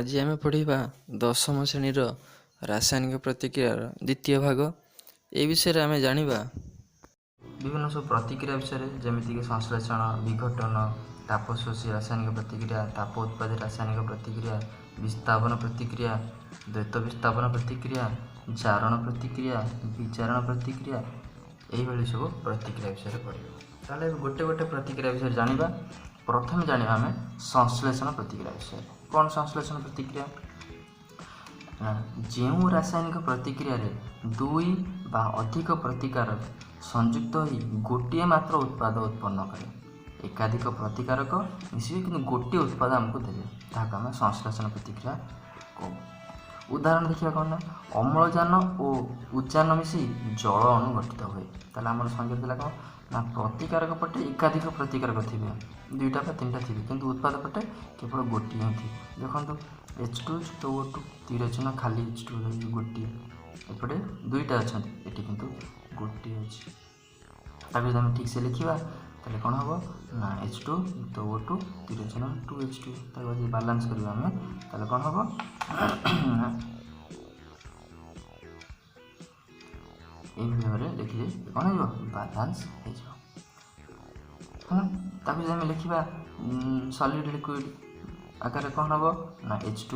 ଆଜି ଆମେ ପଢ଼ିବା ଦଶମ ଶ୍ରେଣୀର ରାସାୟନିକ ପ୍ରତିକ୍ରିୟାର ଦ୍ୱିତୀୟ ଭାଗ। ଏ ବିଷୟରେ ଆମେ ଜାଣିବା ବିଭିନ୍ନ ସବୁ ପ୍ରତିକ୍ରିୟା ବିଷୟରେ, ଯେମିତିକି ସଂଶ୍ଳେଷଣ, ବିଘଟନ, ତାପ ଶୋଷୀ ରାସାୟନିକ ପ୍ରତିକ୍ରିୟା, ତାପ ଉତ୍ପାଦୀ ରାସାୟନିକ ପ୍ରତିକ୍ରିୟା, ବିସ୍ତାପନ ପ୍ରତିକ୍ରିୟା, ଦ୍ୱୈତ ବିସ୍ତାପନ ପ୍ରତିକ୍ରିୟା, ଜାରଣ ପ୍ରତିକ୍ରିୟା, ବିଜାରଣ ପ୍ରତିକ୍ରିୟା, ଏଇଭଳି ସବୁ ପ୍ରତିକ୍ରିୟା ବିଷୟରେ ପଢ଼ିବା। ତାହେଲେ ଗୋଟେ ଗୋଟେ ପ୍ରତିକ୍ରିୟା ବିଷୟରେ ଜାଣିବା। ପ୍ରଥମେ ଜାଣିବା ଆମେ ସଂଶ୍ଳେଷଣ ପ୍ରତିକ୍ରିୟା ବିଷୟରେ। କ'ଣ ସଂଶ୍ଳେଷଣ ପ୍ରତିକ୍ରିୟା? ଯେଉଁ ରାସାୟନିକ ପ୍ରତିକ୍ରିୟାରେ ଦୁଇ ବା ଅଧିକ ପ୍ରତିକାରକ ସଂଯୁକ୍ତ ହୋଇ ଗୋଟିଏ ମାତ୍ର ଉତ୍ପାଦ ଉତ୍ପନ୍ନ କରେ। ଏକାଧିକ ପ୍ରତିକାରକ ମିଶିବେ କିନ୍ତୁ ଗୋଟିଏ ଉତ୍ପାଦ ଆମକୁ ଦେବେ, ତାହାକୁ ଆମେ ସଂଶ୍ଳେଷଣ ପ୍ରତିକ୍ରିୟା କହୁ। ଉଦାହରଣ ଦେଖିବା କ'ଣ ନା, ଅମ୍ଳଜାନ ଓ ଉଦ୍ଜାନ ମିଶି ଜଳ ଅଣୁ ଗଠିତ ହୁଏ। ତାହେଲେ ଆମର ସଂଜ୍ଞା ଥିଲା କ'ଣ ନା, ପ୍ରତିକାରକ ପଟେ ଏକାଧିକ ପ୍ରତିକାରକ ଥିବେ, ଦୁଇଟା ବା ତିନିଟା ଥିବେ, କିନ୍ତୁ ଉତ୍ପାଦ ପଟେ କେବଳ ଗୋଟିଏ ହିଁ ଥିବ। ଦେଖନ୍ତୁ H2 ଯୁକ୍ତ O2 ତୀର ଚିହ୍ନ ଖାଲି H2 ଗୋଟିଏ, ଏପଟେ ଦୁଇଟା ଅଛନ୍ତି, ଏଠି କିନ୍ତୁ ଗୋଟିଏ ଅଛି। ତାକୁ ଯଦି ଆମେ ଠିକ୍ ସେ ଲେଖିବା ତାହେଲେ କ'ଣ ହେବ ନା, H2 ଯୁକ୍ତ O2 ତୀର ଚିହ୍ନ 2H2। ତାକୁ ଯଦି ବାଲାନ୍ସ କରିବା ଆମେ ତାହେଲେ କ'ଣ ହେବ ଏଇଭଳି ଭାବରେ ଲେଖିଲେ କ'ଣ ହେଇଯିବ, ବାଲାନ୍ସ ହେଇଯିବ। ତାକୁ ଯଦି ଆମେ ଲେଖିବା ସଲିଡ୍ ଲିକ୍ୱିଡ୍ ଆକାରରେ କ'ଣ ହେବ ନା, H2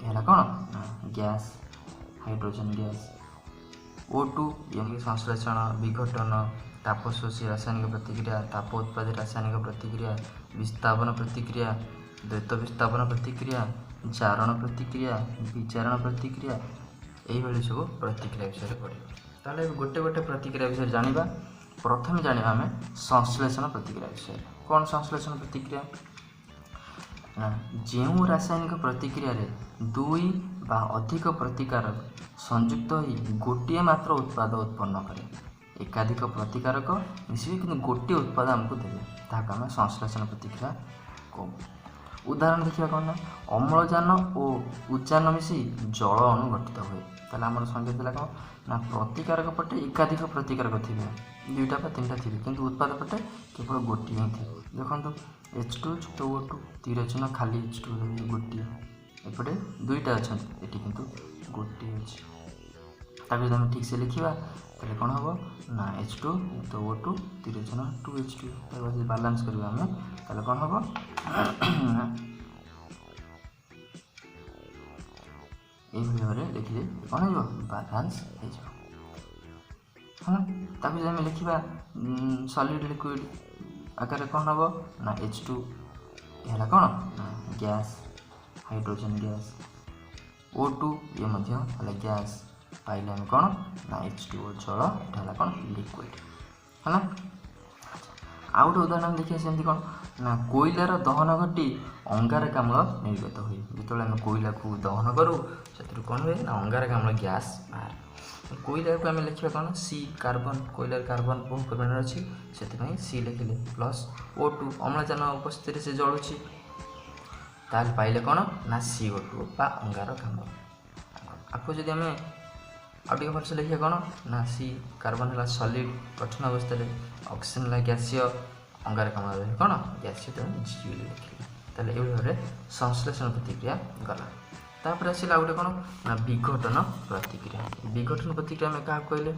ହେଲା କ'ଣ ନା ଗ୍ୟାସ୍, ହାଇଡ୍ରୋଜେନ୍ ଗ୍ୟାସ୍। O2 ଏମିତି ସଂଶ୍ଳେଷଣ, ବିଘଟନ, ତାପ ଶୋଷୀ ରାସାୟନିକ ପ୍ରତିକ୍ରିୟା, ତାପ ଉତ୍ପାଦୀ ରାସାୟନିକ ପ୍ରତିକ୍ରିୟା, ବିସ୍ତାପନ ପ୍ରତିକ୍ରିୟା, ଦ୍ୱୈତ ବିସ୍ତାପନ ପ୍ରତିକ୍ରିୟା, ଜାରଣ ପ୍ରତିକ୍ରିୟା, ବିଜାରଣ ପ୍ରତିକ୍ରିୟା, ଏଇଭଳି ସବୁ ପ୍ରତିକ୍ରିୟା ବିଷୟରେ ପଢ଼ିବା। ତାହେଲେ ଗୋଟେ ଗୋଟେ ପ୍ରତିକ୍ରିୟା ବିଷୟରେ ଜାଣିବା। ପ୍ରଥମେ ଜାଣିବା ଆମେ ସଂଶ୍ଳେଷଣ ପ୍ରତିକ୍ରିୟା ବିଷୟରେ। କ'ଣ ସଂଶ୍ଳେଷଣ ପ୍ରତିକ୍ରିୟା? ଯେଉଁ ରାସାୟନିକ ପ୍ରତିକ୍ରିୟାରେ ଦୁଇ ବା ଅଧିକ ପ୍ରତିକାରକ ସଂଯୁକ୍ତ ହୋଇ ଗୋଟିଏ ମାତ୍ର ଉତ୍ପାଦ ଉତ୍ପନ୍ନ କରେ। ଏକାଧିକ ପ୍ରତିକାରକ ମିଶିବେ କିନ୍ତୁ ଗୋଟିଏ ଉତ୍ପାଦ ଆମକୁ ଦେବେ, ତାହାକୁ ଆମେ ସଂଶ୍ଳେଷଣ ପ୍ରତିକ୍ରିୟା କହୁ। ଉଦାହରଣ ଦେଖିବା କ'ଣ ନା, ଅମ୍ଳଜାନ ଓ ଉଦ୍ଜାନ ମିଶି ଜଳ ଅଣୁ ଗଠିତ ହୁଏ। ତାହେଲେ ଆମର ସଂଜ୍ଞା ଥିଲା କ'ଣ ନା, ପ୍ରତିକାରକ ପଟେ ଏକାଧିକ ପ୍ରତିକାରକ ଥିବେ, ଦୁଇଟା ବା ତିନିଟା ଥିବେ, କିନ୍ତୁ ଉତ୍ପାଦ ପଟେ କେବଳ ଗୋଟିଏ ହିଁ ଥିବ। ଦେଖନ୍ତୁ H2 ଯୁକ୍ତ O2 ତୀର ଚିହ୍ନ ଖାଲି H2 ଗୋଟିଏ, ଏପଟେ ଦୁଇଟା ଅଛନ୍ତି, ଏଠି କିନ୍ତୁ ଗୋଟିଏ ଅଛି। ତାକୁ ଯଦି ଆମେ ଠିକ୍ ସେ ଲେଖିବା ତାହେଲେ କ'ଣ ହେବ ନା, H2 ଯୁକ୍ତ O2 ତୀର ଚିହ୍ନ 2H2। ତାକୁ ଯଦି ବାଲାନ୍ସ କରିବା ଆମେ ତାହେଲେ କ'ଣ ହେବ ଏଇଭଳି ଭାବରେ ଲେଖିଲେ କ'ଣ ହେଇଯିବ, ବାଲାନ୍ସ ହେଇଯିବ। ତାକୁ ଯଦି ଆମେ ଲେଖିବା ସଲିଡ୍ ଲିକ୍ୱିଡ୍ ଆକାରରେ କ'ଣ ହେବ ନା, H2 ହେଲା କ'ଣ ନା ଗ୍ୟାସ୍, ହାଇଡ୍ରୋଜେନ୍ ଗ୍ୟାସ୍। O2 ଇଏ ମଧ୍ୟ ହେଲା ଗ୍ୟାସ୍, ପାଇଲେ ଆମେ କ'ଣ ନା H2O ଜଳ, ଏଟା ହେଲା କ'ଣ ଲିକ୍ୱିଡ୍ ହେଲା। ଆଉ ଗୋଟେ ଉଦାହରଣ ଦେଖିବା, ସେମିତି କ'ଣ ନା, କୋଇଲାର ଦହନ ଘଟି ଅଙ୍ଗାରକାମ୍ଳ ନିର୍ଗତ ହୁଏ। ଯେତେବେଳେ ଆମେ କୋଇଲାକୁ ଦହନ କରୁ ସେଥିରୁ କ'ଣ ହୁଏ ନା, ଅଙ୍ଗାରକାମ୍ଳ ଗ୍ୟାସ୍ ବାହାରେ। କୋଇଲାକୁ ଆମେ ଲେଖିବା କ'ଣ, C କାର୍ବନ୍, କୋଇଲାର କାର୍ବନ୍ ବହୁ ପରିମାଣରେ ଅଛି, ସେଥିପାଇଁ C ଲେଖିଲେ, ପ୍ଲସ୍ O2 ଅମ୍ଳଜାନ ଉପସ୍ଥିତିରେ ସେ ଜଳୁଛି, ତାହେଲେ ପାଇଲେ କ'ଣ ନା CO2 ବା ଅଙ୍ଗାରକାମ୍ଳ। ଆକୁ ଯଦି ଆମେ ଆଉ ଟିକେ ଭଲସେ ଲେଖିବା କ'ଣ ନା, C କାର୍ବନ୍ ହେଲା ସଲିଡ୍ କଠିନ ଅବସ୍ଥାରେ, ଅକ୍ସିଜେନ୍ ହେଲା ଗ୍ୟାସୀୟ, ଅଙ୍ଗାରକାମ୍ଳ କ'ଣ ଗ୍ୟାସୀୟ, ତେଣୁ G ଲେଖିଲେ। ତାହେଲେ ଏଇଭଳି ଭାବରେ ସଂଶ୍ଳେଷଣ ପ୍ରତିକ୍ରିୟା ଗଲା। ତାପରେ ଆସିଲା ଆଉ ଗୋଟେ କ'ଣ ନା, ବିଘଟନ ପ୍ରତିକ୍ରିୟା। ବିଘଟନ ପ୍ରତିକ୍ରିୟା ଆମେ କାହାକୁ କହିଲେ?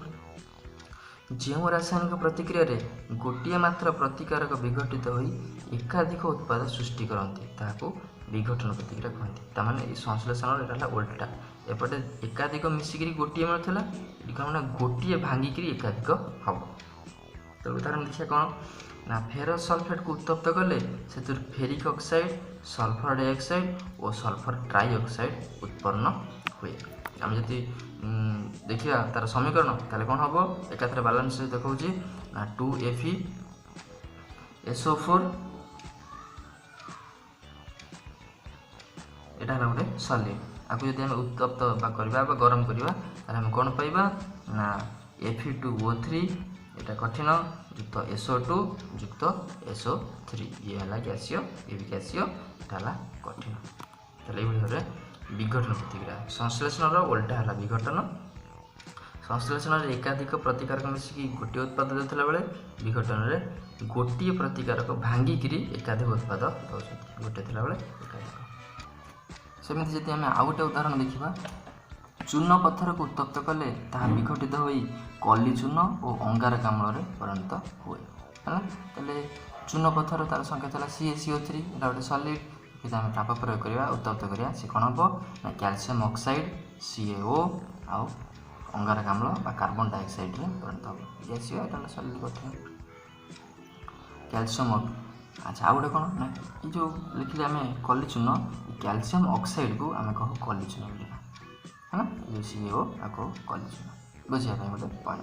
ଯେଉଁ ରାସାୟନିକ ପ୍ରତିକ୍ରିୟାରେ ଗୋଟିଏ ମାତ୍ର ପ୍ରତିକାରକ ବିଘଟିତ ହୋଇ ଏକାଧିକ ଉତ୍ପାଦ ସୃଷ୍ଟି କରନ୍ତି, ତାହାକୁ ବିଘଟନ ପ୍ରତିକ୍ରିୟା କୁହନ୍ତି। ତାମାନେ ଏଇ ସଂଶ୍ଳେଷଣର ଏଟା ହେଲା ଓଲଟା, ଏପଟେ ଏକାଧିକ ମିଶିକିରି ଗୋଟିଏ ମିଳୁଥିଲା, ଏଠି କ'ଣ ନା ଗୋଟିଏ ଭାଙ୍ଗିକିରି ଏକାଧିକ ହେବ। ତ ଉଦାହରଣ ଦେଖିବା କ'ଣ ନା, ଫେରସ୍ ସଲଫେଟ୍କୁ ଉତ୍ତପ୍ତ କଲେ ସେଥିରୁ ଫେରିକ୍ ଅକ୍ସାଇଡ୍, ସଲଫର ଡାଇଅକ୍ସାଇଡ୍ ଓ ସଲଫର ଟ୍ରାଇଅକ୍ସାଇଡ୍ ଉତ୍ପନ୍ନ ହୁଏ। ଆମେ ଯଦି ଦେଖିବା ତାର ସମୀକରଣ ତାହେଲେ କ'ଣ ହେବ, ଏକାଥରେ ବାଲାନ୍ସ ଦେଖାଉଛି ନା 2FeSO4, ଏଇଟା ହେଲା ଗୋଟେ ସଲିଡ୍। ଆକୁ ଯଦି ଆମେ ଉତ୍ତପ୍ତ କରିବା ବା ଗରମ କରିବା ତାହେଲେ ଆମେ କ'ଣ ପାଇବା ନା Fe2O3, ଏଇଟା କଠିନ, ଯୁକ୍ତ SO2 ଯୁକ୍ତ SO3, ଇଏ ହେଲା ଗ୍ୟାସୀୟ, ଇଏ ବି ଗ୍ୟାସୀୟ, ଏଇଟା ହେଲା କଠିନ। ତାହେଲେ ଏଇଭଳି ଭାବରେ ବିଘଟନ ପ୍ରତିକ୍ରିୟା। ସଂଶ୍ଳେଷଣର ଓଲଟା ହେଲା ବିଘଟନ। ସଂଶ୍ଳେଷଣରେ ଏକାଧିକ ପ୍ରତିକାରକ ମିଶିକି ଗୋଟିଏ ଉତ୍ପାଦ ଦେଉଥିଲା ବେଳେ ବିଘଟନରେ ଗୋଟିଏ ପ୍ରତିକାରକ ଭାଙ୍ଗିକିରି ଏକାଧିକ ଉତ୍ପାଦ ଦେଉଛନ୍ତି, ଗୋଟେ ଥିଲାବେଳେ ଏକାଧିକ। सेमती जदि आम आउ गोटे उदाहरण देखा चून पत्थर को उत्तप्त कले ताहा विघटित हो कली चून और अंगारकाम्ल परिणत हुए है। चून पत्थर तार संख्या था CaCO3 एटा गोटे सॉलिड यदि आम ताप प्रयोग करवा उत्तप्त करवा सी कौन हम ना कैल्शियम ऑक्साइड CaO आउ अंगारकाम्ल बा कार्बन डाइऑक्साइड रे परिणत हो गैसीय एटा सॉलिड गठन कैल्शियम। अच्छा आउ गोटे कौन ना ये जो लिखिले आम कली चून कैल्शियम ऑक्साइड को आम कह कली चून है ना जो CaO आपको कली चून बुझापी गोटे पॉइंट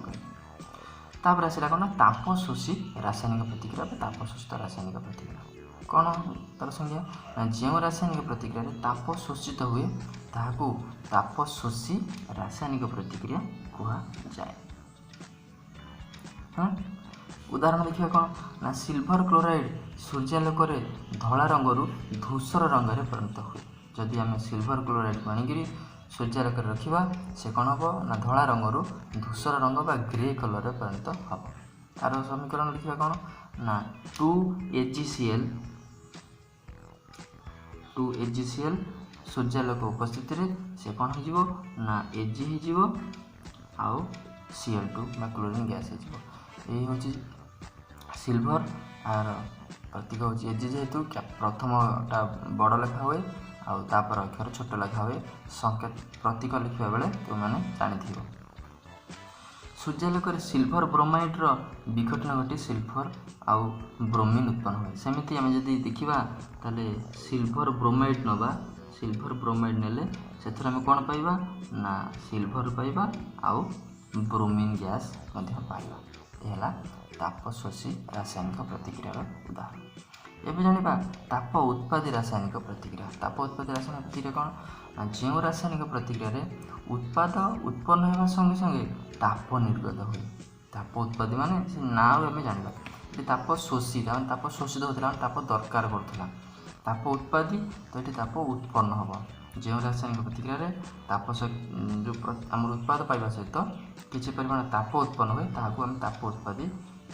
कर आसला कौन ताप शोषी रासायनिक प्रतिक्रिया ताप शोषित रासायनिक प्रतिक्रिया कौन तार संज्ञा जो रासायनिक प्रतिक्रिया ताप शोषित हुए ताकू ताप शोषी रासायनिक प्रतिक्रिया कहुए। हाँ उदाहरण देखिए कौन ना सिल्वर क्लोराइड सूर्यालोक धला रंगरू धूसर रंग में परिणत हुए जदि आम सिल्वर क्लोराइड को आणिक सूर्यालोक रखा से कौन हम ना धला रंगरू धूसर रंग बा ग्रे कलर में परिणत हम। तार समीकरण लिखा कौन ना 2AgCl सूर्यालोक उपस्थित से कौन हो ना Ag हो आउ Cl2 बा क्लोरीन गैस हो यही हूँ सिल्वर आर प्रतीक हूँ Ag जेहेतु प्रथमटा बड़ लिखा हुए आउ तापर अक्षर छोट लिखा हुए संकेत प्रतीक लिखा बेले तुमने जानी सूर्यालोक सिल्वर ब्रोमाइड विघटन घटी सिल्वर आउ ब्रोमीन उत्पन्न हुए सेमती आम जब देखा ताले सिल्वर ब्रोमाइड नवा सिल्वर ब्रोमाइड नेले से आम कौन पाइबा ना सिल्वर पाइबा आउ ब्रोमीन गैस पाइबा यह ताप शोषी रासायनिक प्रतिक्रिया उदाहरण। एवं जाना ताप उत्पादी रासायनिक प्रतिक्रिया ताप उत्पादी रासायनिक प्रतिक्रिया कौन जो रासायनिक प्रतिक्रिया उत्पाद उत्पन्न होगा संगे संगे ताप निर्गत हुए ताप उत्पादी माने से ना आम जाना ताप शोषी ताप शोषित होता ताप दरकार करुला ताप उत्पादी तो ये ताप उत्पन्न हम जो रासायनिक प्रतिक्रिया ताप जो आम उत्पाद पाइबा सहित किसी परिमाण ताप उत्पन्न हुए ताकू आम ताप उत्पादी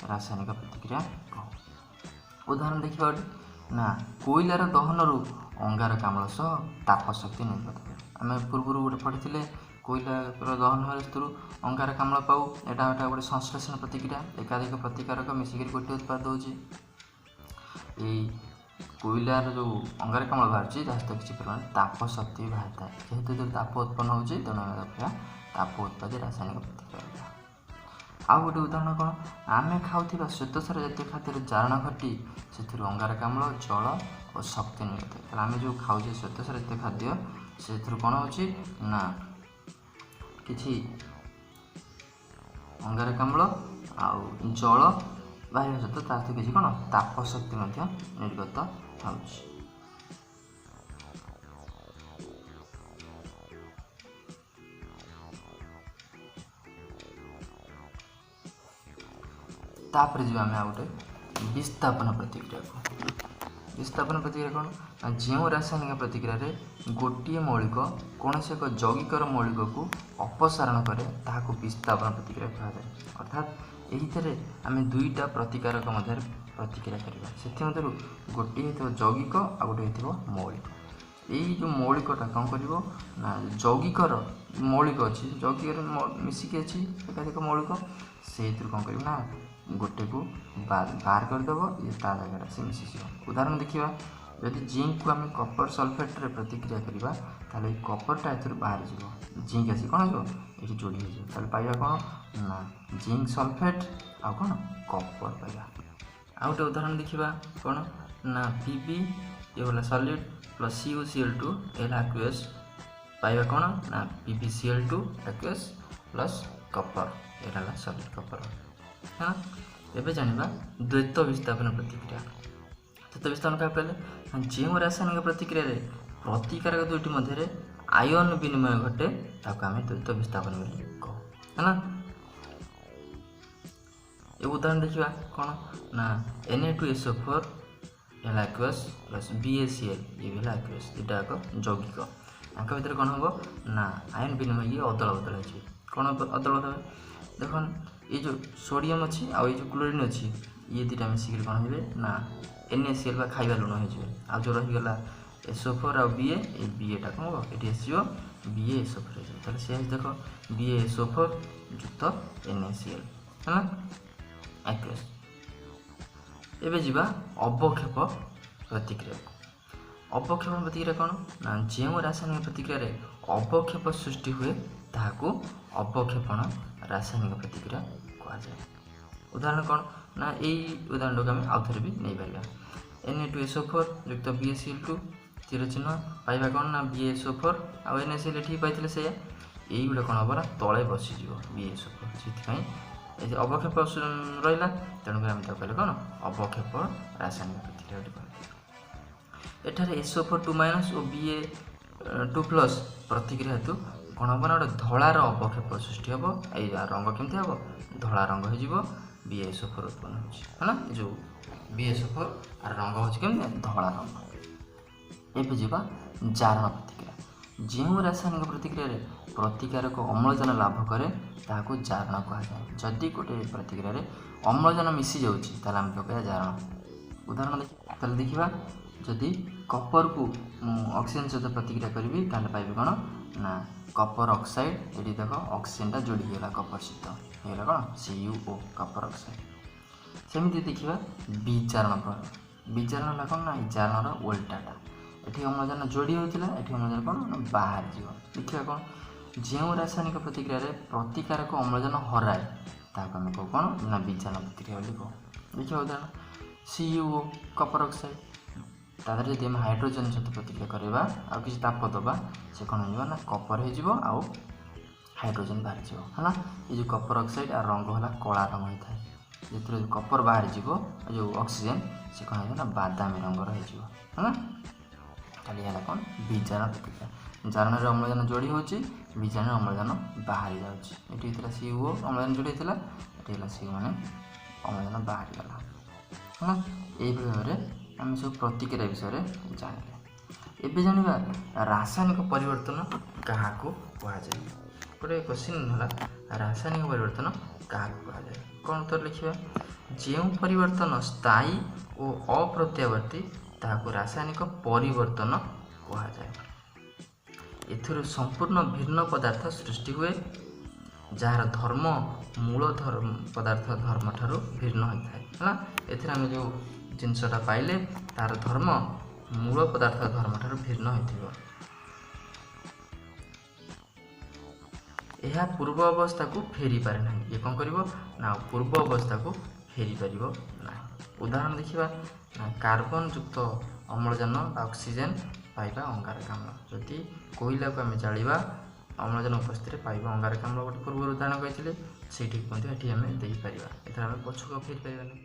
रासायनिक प्रतिक्रिया कहू। उदाहरण देखा ना कोयलार दहनरू अंगारकाम्ल सह ताप शक्ति निर्गत हुए आम पूर्व गोटे पढ़ी कोयलार दहन हेतु अंगारकाम्ल पाऊ एटा गोटे संश्लेषण प्रतिक्रिया एकाधिक प्रतिकारक मिसिक गोटे उत्पाद हो कोयलार जो अंगारकाम्ल बाहर सहित किसी परिमाण ताप शक्ति बाहर था जेहेतु ताप उत्पन्न हो तेणु ताप उत्पादी रासायनिक प्रतिक्रिया। आउ गोटे उदाहरण कौन आम खाऊा श्वेतसार जातीय खाद्य जारण घटी से अंगारकाम्ल जल और शक्ति निर्गत है आम जो खाऊे श्वेतसार जातीय खाद्य से कौन हो ना किसी अंगारकाम्ल आउ जल बाहर सहित ता किसी कौन ताप शक्ति निर्गत हो। तापर जी आम आ गए विस्थापन प्रतिक्रिया को विस्थापन प्रतिक्रिया कौन जो रासायनिक प्रतिक्रिया गोटे मौलिक कौन से एक यौगिकर मौलिक को अपसारण करे ताकू विस्थापन प्रतिक्रिया कहुए अर्थात यही आम दुईटा प्रतिकारक मध्य प्रतिक्रिया करवा से गोटे यौगिक आ गोटे मौलिक यही जो मौलिकटा कौन कर ना यौगिकर मौलिक अच्छी यौगिक मिसिकी अच्छी एकाधिक मौलिक से कौन कर ना गोटे को बाहर करदेव ये ता जगह से मिसी उदाहरण देखा जदि जिंक को आम कपर सल्फेट रे प्रतिक्रिया करवा ताले कपरटा ए बाहर जीव जिंक आसी कौन हो ये जोड़ी हो पाइबा कौन ना जिंक सल्फेट आ कौन कपर पाइबा। आ गोटे उदाहरण देखा कौन ना Pb ये वाला सॉलिड प्लस CuCl2 aqueous पाइबा कौन ना PbCl2 aqueous प्लस कपर ये सॉलिड कपर। हाँ एवं जाना द्वैत विस्थापन प्रतिक्रिया द्वैत विस्थापन क्या कहले जो रासायनिक प्रतिक्रिया प्रतिकारक दुईटी मध्य आयन विनिमय घटे ताको आम द्वैत विस्थापन कहू है ना। ये उदाहरण देखा कौन ना Na2SO4 aqueous प्लस BaCl ये भी aqueous दुटा एक यौगिक आंक भितर कौन हम ना आयन विनिमय ये अदल बदल हो कौन अदल बदल देख ये जो सोडियम अच्छी आउ ये जो क्लोरीन अच्छी ये दुटा मिसिक कौन हो ना NaCl खाइबा लुण हो जो रहीगला SO4 ଆଉ BA ए BAଟା କ'ଣ ହେବ ଏଠି ଆସିଯିବ BaSO4 ହେଇଯିବ। ତାହେଲେ ସେ ଦେଖ BaSO4 ଯୁକ୍ତ NaCl ହେଲା ଆକ୍ୟୁଏସ୍। ଏବେ ଯିବା ଅବକ୍ଷେପ ପ୍ରତିକ୍ରିୟା। ଅବକ୍ଷେପ ପ୍ରତିକ୍ରିୟା କ'ଣ ନା ଯେଉଁ ରାସାୟନିକ ପ୍ରତିକ୍ରିୟାରେ ଅବକ୍ଷେପ ସୃଷ୍ଟି ହୁଏ ତାହାକୁ ଅବକ୍ଷେପଣ ରାସାୟନିକ ପ୍ରତିକ୍ରିୟା କୁହାଯାଏ। ଉଦାହରଣ କ'ଣ ନା ଏଇ ଉଦାହରଣଟାକୁ ଆମେ ଆଉ ଥରେ ବି ନେଇପାରିବା। Na2SO4 ଯୁକ୍ତ BaCl2 ତୀର ଚିହ୍ନ ପାଇବା କ'ଣ ନା BaSO4 ଆଉ NaCl ଏଠି ପାଇଥିଲେ ସେଇଆ। ଏଇଗୁଡ଼ା କ'ଣ ହେବ ନା ତଳେ ବସିଯିବ BaSO4, ସେଥିପାଇଁ ଏ ଅବକ୍ଷେପ ରହିଲା, ତେଣୁକରି ଆମେ ତାକୁ କହିଲେ କ'ଣ ଅବକ୍ଷେପ ରାସାୟନିକ ପ୍ରତିକ୍ରିୟା କହିଲେ। ଏଠାରେ SO4 2- ଓ Ba2+ ପ୍ରତିକ୍ରିୟା ହେତୁ କ'ଣ ହେବ ନା ଗୋଟେ ଧଳାର ଅବକ୍ଷେପ ସୃଷ୍ଟି ହେବ। ଏଇ ରଙ୍ଗ କେମିତି ହେବ ଧଳା ରଙ୍ଗ ହେଇଯିବ, BaSO4 ଉତ୍ପନ୍ନ ହେଉଛି ହେଲା। ଏ ଯେଉଁ BaSO4 ଆର ରଙ୍ଗ ହେଉଛି କେମିତି ଧଳା ରଙ୍ଗ। ଏବେ ଯିବା ଜାରଣ ପ୍ରତିକ୍ରିୟା। ଯେଉଁ ରାସାୟନିକ ପ୍ରତିକ୍ରିୟାରେ ପ୍ରତିକାରକ ଅମ୍ଳଜାନ ଲାଭ କରେ ତାହାକୁ ଜାରଣ କୁହାଯାଏ। ଯଦି ଗୋଟେ ପ୍ରତିକ୍ରିୟାରେ ଅମ୍ଳଜାନ ମିଶି ଯାଉଛି ତାହେଲେ ଆମେ କହିବା ଜାରଣ। ଉଦାହରଣ ତାହେଲେ ଦେଖିବା, ଯଦି କପରକୁ ମୁଁ ଅକ୍ସିଜେନ୍ ସହିତ ପ୍ରତିକ୍ରିୟା କରିବି ତାହେଲେ ପାଇବି କ'ଣ ନା କପର ଅକ୍ସାଇଡ଼। ଏଠି ଦେଖ ଅକ୍ସିଜେନ୍ଟା ଯୋଡ଼ି ହେଇଗଲା କପର ସହିତ, ହେଇଗଲା କ'ଣ CuO କପର ଅକ୍ସାଇଡ଼। ସେମିତି ଦେଖିବା ବିଜାରଣ ପ୍ରଭାବ। ବିଜାରଣ ହେଲା କ'ଣ ନା ଏଇ ଜାରଣର ଓଲଟାଟା। ଏଠି ଅମ୍ଳଜାନ ଯୋଡ଼ି ହେଉଥିଲା, ଏଠି ଅମ୍ଳଜାନ କ'ଣ ନା ବାହାରିଯିବ। ଦେଖିବା କ'ଣ ଯେଉଁ ରାସାୟନିକ ପ୍ରତିକ୍ରିୟାରେ ପ୍ରତିକାରକ ଅମ୍ଳଜାନ ହରାଏ ତାହାକୁ ଆମେ କହୁ କ'ଣ ନା ବିଜାରଣ ପ୍ରତିକ୍ରିୟା ବୋଲି କହୁ। ଦେଖିବା ଉଦାହରଣ CuO କପର ଅକ୍ସାଇଡ଼, ତା ଦେହରେ ଯଦି ଆମେ ହାଇଡ୍ରୋଜେନ୍ ସହିତ ପ୍ରତିକ୍ରିୟା କରିବା ଆଉ କିଛି ତାପ ଦେବା ସେ କ'ଣ ହେଇଯିବ ନା କପର ହେଇଯିବ ଆଉ ହାଇଡ୍ରୋଜେନ୍ ବାହାରିଯିବ ହେଲା। ଏ ଯେଉଁ କପର ଅକ୍ସାଇଡ଼ ଆର ରଙ୍ଗ ହେଲା କଳା ରଙ୍ଗ ହେଇଥାଏ। ଯେତେବେଳେ କପର ବାହାରିଯିବ ଯେଉଁ ଅକ୍ସିଜେନ୍ ସେ କ'ଣ ହେଇଯିବ ନା ବାଦାମୀ ରଙ୍ଗର ହେଇଯିବ ହେଲା। ତାହେଲେ ହେଲା କ'ଣ ବିଜାରଣ ପ୍ରତିକ୍ରିୟା। ଜାରଣରେ ଅମ୍ଳଜାନ ଯୋଡ଼ି ହେଉଛି, ବିଜାଣରେ ଅମ୍ଳଜାନ ବାହାରି ଯାଉଛି। ଏଠି ହେଇଥିଲା CuO ଅମ୍ଳଜାନ ଯୋଡ଼ି ହେଇଥିଲା, ଏଠି ହେଲା CuO ମାନେ ଅମ୍ଳଜାନ ବାହାରିଗଲା ହେଲା। ଏଇଭଳି ଭାବରେ ଆମେ ସବୁ ପ୍ରତିକ୍ରିୟା ବିଷୟରେ ଜାଣିଲେ। ଏବେ ଜାଣିବା ରାସାୟନିକ ପରିବର୍ତ୍ତନ କାହାକୁ କୁହାଯାଏ। ଗୋଟେ କ୍ୱେଶ୍ଚିନ୍ ହେଲା ରାସାୟନିକ ପରିବର୍ତ୍ତନ କାହାକୁ କୁହାଯାଏ। କ'ଣ ଉତ୍ତର ଲେଖିବା, ଯେଉଁ ପରିବର୍ତ୍ତନ ସ୍ଥାୟୀ ଓ ଅପ୍ରତ୍ୟାବର୍ତ୍ତୀ ତାହାକୁ ରାସାୟନିକ ପରିବର୍ତ୍ତନ କୁହାଯାଏ। ଏଥିରୁ ସମ୍ପୂର୍ଣ୍ଣ ଭିନ୍ନ ପଦାର୍ଥ ସୃଷ୍ଟି ହୁଏ ଯାହାର ଧର୍ମ ମୂଳ ପଦାର୍ଥ ଧର୍ମ ଠାରୁ ଭିନ୍ନ ହୋଇଥାଏ ହେଲା। ଏଥିରେ ଆମେ ଯେଉଁ ଜିନିଷଟା ପାଇଲେ ତାର ଧର୍ମ ମୂଳ ପଦାର୍ଥ ଧର୍ମ ଠାରୁ ଭିନ୍ନ ହୋଇଥିବ। ଏହା ପୂର୍ବ ଅବସ୍ଥାକୁ ଫେରି ପାରେ ନାହିଁ। ଇଏ କ'ଣ କରିବ ନା ପୂର୍ବ ଅବସ୍ଥାକୁ ଫେରି ପାରିବ ନାହିଁ। ଉଦାହରଣ ଦେଖିବା ନା କାର୍ବନ ଯୁକ୍ତ ଅମ୍ଳଜାନ ବା ଅକ୍ସିଜେନ୍ ପାଇବା ଅଙ୍ଗାରକାମ୍ଳ। ଯଦି କୋଇଲାକୁ ଆମେ ଜାଳିବା ଅମ୍ଳଜାନ ଉପସ୍ଥିତିରେ ପାଇବା ଅଙ୍ଗାରକାମ୍ଳ ଗୋଟେ ପୂର୍ବରୁ ଉଦାହରଣ କହିଥିଲେ, ସେଇଠିକୁ ମଧ୍ୟ ଏଠି ଆମେ ଦେଇପାରିବା। ଏଥିରେ ଆମେ ପଛକୁ ଫେରି ପାରିବାନି।